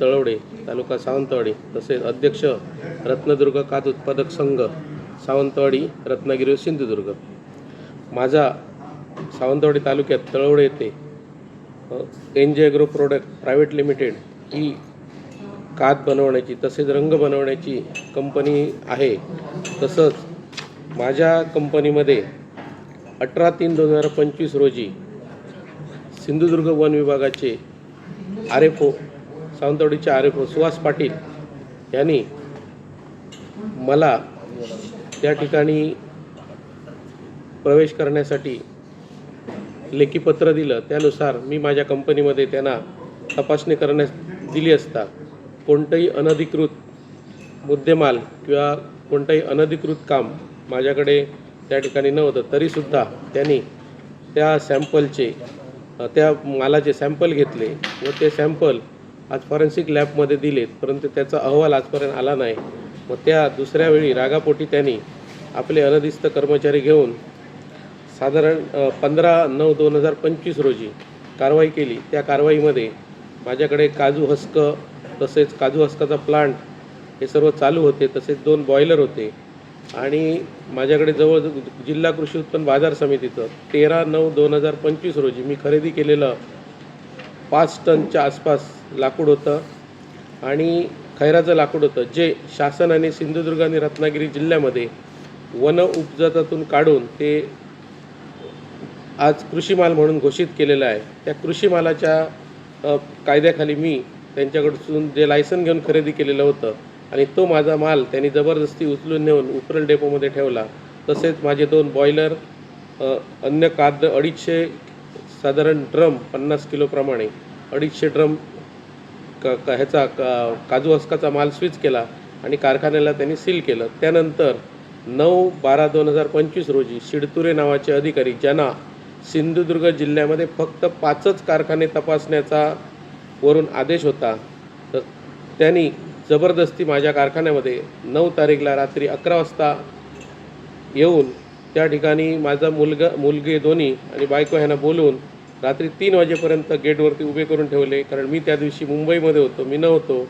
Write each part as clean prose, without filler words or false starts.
तळवडे तालुका सावंतवाडी तसेच अध्यक्ष रत्नदुर्ग कात उत्पादक संघ सावंतवाडी रत्नागिरी सिंधुदुर्ग। माझा सावंतवाडी तालुक्यात तळवडे येथे NJ agro product private limited ही कात बनवण्याची तसेच रंग बनवण्याची कंपनी आहे। तसंच माझ्या कंपनीमध्ये 18/3/2025 रोजी सिंधुदुर्ग वन विभागाचे RFO सावंतवाडीचे RFO सुहास पाटील यांनी मला त्या ठिकाणी प्रवेश करण्यासाठी लेखी पत्र दिलं। त्यानुसार मी माझ्या कंपनीमध्ये त्यांना तपासणी करण्यास दिली असता कोणताही अनधिकृत मुद्देमाल किंवा कोणताही अनधिकृत काम माझ्याकडे त्या ठिकाणी नव्हतं, तरीसुद्धा त्यांनी त्या मालाचे सॅम्पल घेतले व ते सॅम्पल आज फॉरेन्सिक लॅबमध्ये दिलेत, परंतु त्याचा अहवाल आजपर्यंत आला नाही। व त्या दुसऱ्या वेळी रागापोटी त्यांनी आपले अनधिकृत कर्मचारी घेऊन साधारण 15/9/2025 रोजी कारवाई केली। त्या कारवाईमध्ये माझ्याकडे काजू हस्क तसेच काजू हस्काचा प्लांट हे सर्व चालू होते, तसेच 2 बॉयलर होते आणि माझ्याकडे जवळ जिल्हा कृषी उत्पन्न बाजार समितीचं 13/9/2025 रोजी मी खरेदी केलेलं 5 टनच्या आसपास लाकूड होतं आणि खैराचं लाकूड होतं, जे शासनाने सिंधुदुर्ग आणि रत्नागिरी जिल्ह्यामध्ये वन उपजातातून काढून ते आज कृषी माल म्हणून घोषित केलेलं आहे। त्या कृषी मालाच्या कायद्याखाली मी त्यांच्याकडून जे लायसन घेऊन खरेदी केलेलं होतं आणि तो माझा माल त्यांनी जबरदस्ती उचलून नेऊन उपरल डेपोमध्ये ठेवला। तसेच माझे 2 बॉयलर, अन्य काद 250 साधारण ड्रम 50 किलोप्रमाणे 250 ड्रम काजू हस्काचा माल स्विच केला आणि कारखान्याला त्यांनी सील केलं। त्यानंतर 9/12/2025 रोजी शिडतुरे नावाचे अधिकारी, ज्यांना सिंधुदुर्ग जिल्ह्यामध्ये फक्त 5च कारखाने तपासण्याचा वरून आदेश होता, तर त्यांनी जबरदस्ती माझ्या कारखान्यामध्ये 9 तारीखला रात्री 11 वाजता येऊन त्या ठिकाणी माझा मुलगे दोन्ही आणि बायको ह्यांना बोलवून रात्री 3 वाजेपर्यंत गेटवरती उभे करून ठेवले। कारण मी त्या दिवशी मुंबईमध्ये होतो, मी नव्हतो।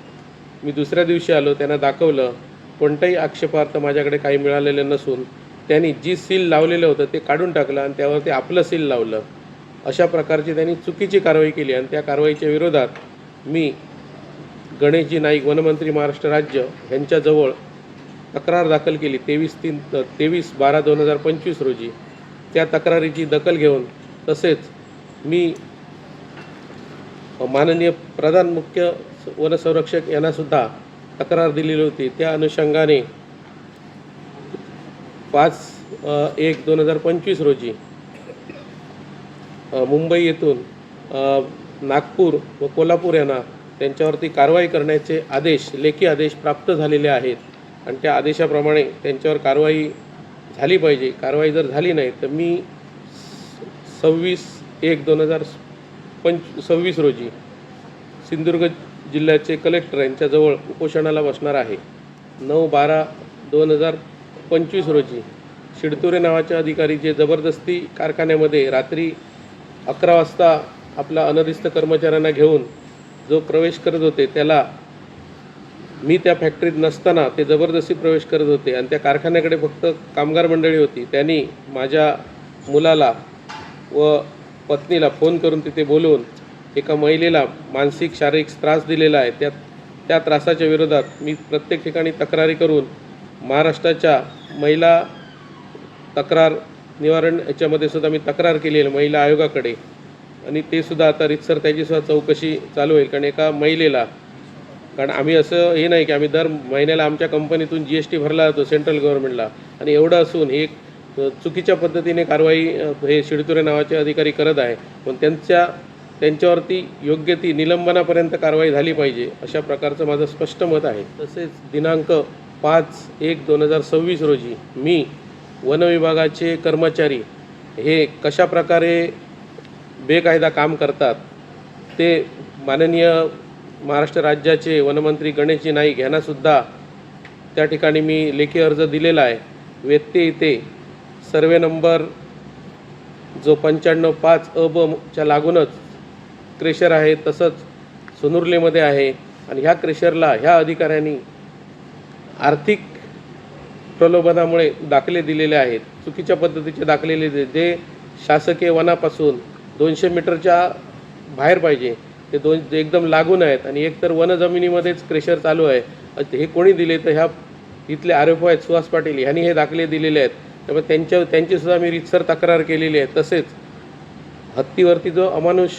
मी दुसऱ्या दिवशी आलो, त्यांना दाखवलं, कोणताही आक्षेपार्थ माझ्याकडे काही मिळालेलं नसून त्यांनी जी सील लावलेलं होतं ते काढून टाकलं आणि त्यावरती आपलं सील लावलं। अशा प्रकारची त्यांनी चुकीची कारवाई केली आणि त्या कारवाईच्या विरोधात मी गणेशजी नाईक वनमंत्री महाराष्ट्र राज्य यांच्याजवळ तक्रार दाखल केली 23/12/2025 रोजी। त्या तक्रारीची दखल घेऊन तसेच मी माननीय प्रधान मुख्य वनसंरक्षक यांनासुद्धा तक्रार दिलेली होती। त्या अनुषंगाने 5/1/2025 रोजी मुंबई येथून नागपूर व कोल्हापूर यांना त्यांच्यावरती कारवाई करण्याचे आदेश, लेखी आदेश प्राप्त झालेले आहेत आणि त्या आदेशाप्रमाणे त्यांच्यावर कारवाई झाली पाहिजे। कारवाई जर झाली नाही तर मी 26/1/2026 रोजी सिंधुदुर्ग जिल्ह्याचे कलेक्टर यांच्याजवळ उपोषणाला बसणार आहे। 9/12/2025 रोजी शिडतुरे नावाचे अधिकारी, जे जबरदस्ती कारखान्यामध्ये रात्री 11 वाजता आपला अनधिकृत कर्मचाऱ्यांना घेऊन जो प्रवेश करत होते, त्याला मी त्या फॅक्टरीत नसताना ते जबरदस्ती प्रवेश करत होते आणि त्या कारखान्याकडे फक्त कामगार मंडळी होती। त्यांनी माझ्या मुलाला व पत्नीला फोन करून तिथे बोलवून एका महिलेला मानसिक शारीरिक त्रास दिलेला आहे। त्या त्रासाच्या विरोधात मी प्रत्येक ठिकाणी तक्रारी करून महाराष्ट्राच्या महिला तक्रार निवारण याच्यामध्ये सुद्धा मी तक्रार केली आहे महिला आयोगाकडे आणि ते सुद्धा आता रीतसर त्याचीसुद्धा चौकशी चालू होईल। कारण एका महिलेला, कारण आम्ही असं हे नाही की आम्ही दर महिन्याला आमच्या कंपनीतून GST भरला जातो सेंट्रल गव्हर्नमेंटला, आणि एवढं असून हे चुकीच्या पद्धतीने कारवाई हे शिडतुरे नावाचे अधिकारी करत आहे। पण त्यांच्यावरती योग्य ती निलंबनापर्यंत कारवाई झाली पाहिजे, अशा प्रकारचं माझं स्पष्ट मत आहे। तसेच दिनांक 5/1/2026 रोजी मी वन विभागाचे कर्मचारी हे कशा प्रकारे बेकायदा काम करतात ते माननीय महाराष्ट्र राज्याचे वनमंत्री गणेशजी नाईक यांनासुद्धा त्या ठिकाणी मी लेखी अर्ज दिलेला आहे। व्यत्यय इथे सर्वे नंबर जो 95/5 अ ब च्या लागूनच क्रेशर आहे, तसंच सोनुर्लीमध्ये आहे आणि ह्या क्रेशरला ह्या अधिकाऱ्यांनी आर्थिक प्रलोभनामुळे दाखले दिलेले आहेत, चुकीच्या पद्धतीचे दाखले जे शासकीय वनापासून 200 मीटरच्या बाहेर पाहिजे ते एकदम लागून आहेत आणि एकतर वन जमिनीमध्येच क्रेशर चालू आहे. हे कोणी दिले तर ह्या इथले आरोप आहेत सुहास पाटील ह्यांनी हे दाखले दिलेले आहेत. त्यामुळे त्यांचीसुद्धा मी रीतसर तक्रार केलेली आहे. तसेच हत्तीवरती जो अमानुष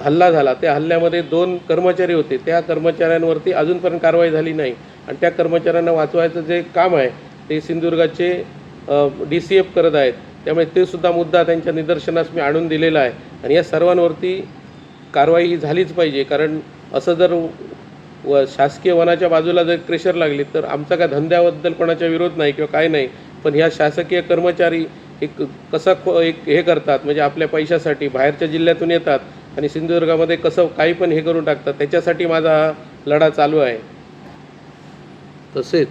हल्ला झाला त्या हल्ल्यामध्ये 2 कर्मचारी होते, त्या कर्मचाऱ्यांवरती अजूनपर्यंत कारवाई झाली नाही आणि त्या कर्मचाऱ्यांना वाचवायचं जे काम आहे ते सिंधुदुर्गाचे DCF करत आहेत. त्यामुळे ते सुद्धा मुद्दा त्यांच्या निदर्शनास मी आणून दिलेला आहे आणि या सर्वांवरती कारवाई ही झालीच पाहिजे. कारण असं जर शासकीय वनाच्या बाजूला जर क्रेशर लागली तर आमचा काय धंद्याबद्दल कोणाचा विरोध नाही किंवा काय नाही, पण ह्या शासकीय कर्मचारी एक हे करतात म्हणजे आपल्या पैशासाठी बाहेरच्या जिल्ह्यातून येतात आणि सिंधुदुर्गामध्ये कसं काही पण हे करून टाकतात. त्याच्यासाठी माझा हा लढा चालू आहे. तसेच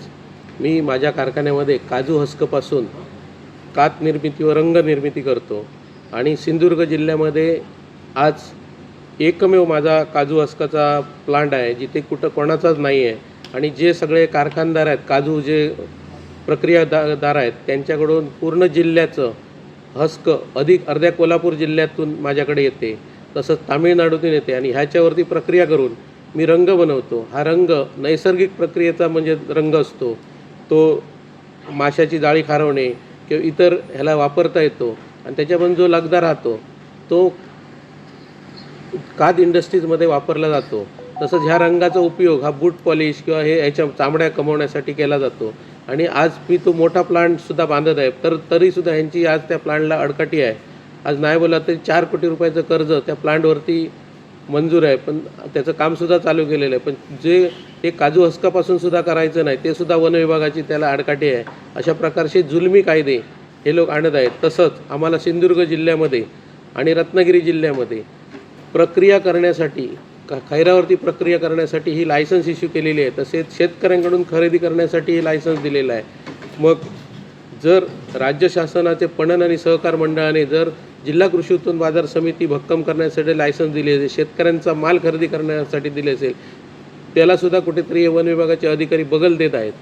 मी माझ्या कारखान्यामध्ये काजू हस्कपासून कात निर्मिती व रंग निर्मिती करतो आणि सिंधुदुर्ग जिल्ह्यामध्ये आज एकमेव माझा काजू हस्काचा प्लांट आहे जिथे कुठं कोणाचाच नाही आहे. आणि जे सगळे कारखानदार आहेत, काजू जे प्रक्रियादार आहेत, त्यांच्याकडून पूर्ण जिल्ह्याचं हस्क अधिक अर्ध्या कोल्हापूर जिल्ह्यातून माझ्याकडे येते, तसंच तामिळनाडूतून येते आणि ह्याच्यावरती प्रक्रिया करून मी रंग बनवतो. हा रंग नैसर्गिक प्रक्रियेचा म्हणजे रंग असतो. तो माशाची जाळी खारवणे किंवा इतर ह्याला वापरता येतो आणि त्याच्यामधून जो लगदा राहतो तो काद इंडस्ट्रीजमध्ये वापरला जातो. तसंच ह्या रंगाचा उपयोग हा बूट पॉलिश किंवा ह्याच्या चामड्या कमवण्यासाठी केला जातो. आणि आज मी तो मोठा प्लांटसुद्धा बांधत आहे, तरीसुद्धा ह्यांची आज त्या प्लांटला अडकाटी आहे. आज नाही बोला तरी 4 कोटी रुपयाचं कर्ज त्या प्लांटवरती मंजूर आहे, पण त्याचं कामसुद्धा चालू केलेलं आहे. पण जे ते काजू हस्कापासून सुद्धा करायचं नाही ते सुद्धा वन विभागाची त्याला अडकाटी आहे. अशा प्रकारचे जुलमी कायदे हे लोक आणत आहेत. तसंच आम्हाला सिंधुदुर्ग जिल्ह्यामध्ये आणि रत्नागिरी जिल्ह्यामध्ये प्रक्रिया करण्यासाठी खैरावरती प्रक्रिया करण्यासाठी ही लायसन्स इश्यू केलेली आहे. तसेच शेतकऱ्यांकडून खरेदी करण्यासाठी ही लायसन्स दिलेलं आहे. मग जर राज्य शासनाचे पणन आणि सहकार मंडळाने जर जिल्हा कृषी उत्पन्न बाजार समिती भक्कम करण्यासाठी लायसन्स दिले असेल, शेतकऱ्यांचा माल खरेदी करण्यासाठी दिले असेल, त्यालासुद्धा कुठेतरी वन विभागाचे अधिकारी बगल देत आहेत.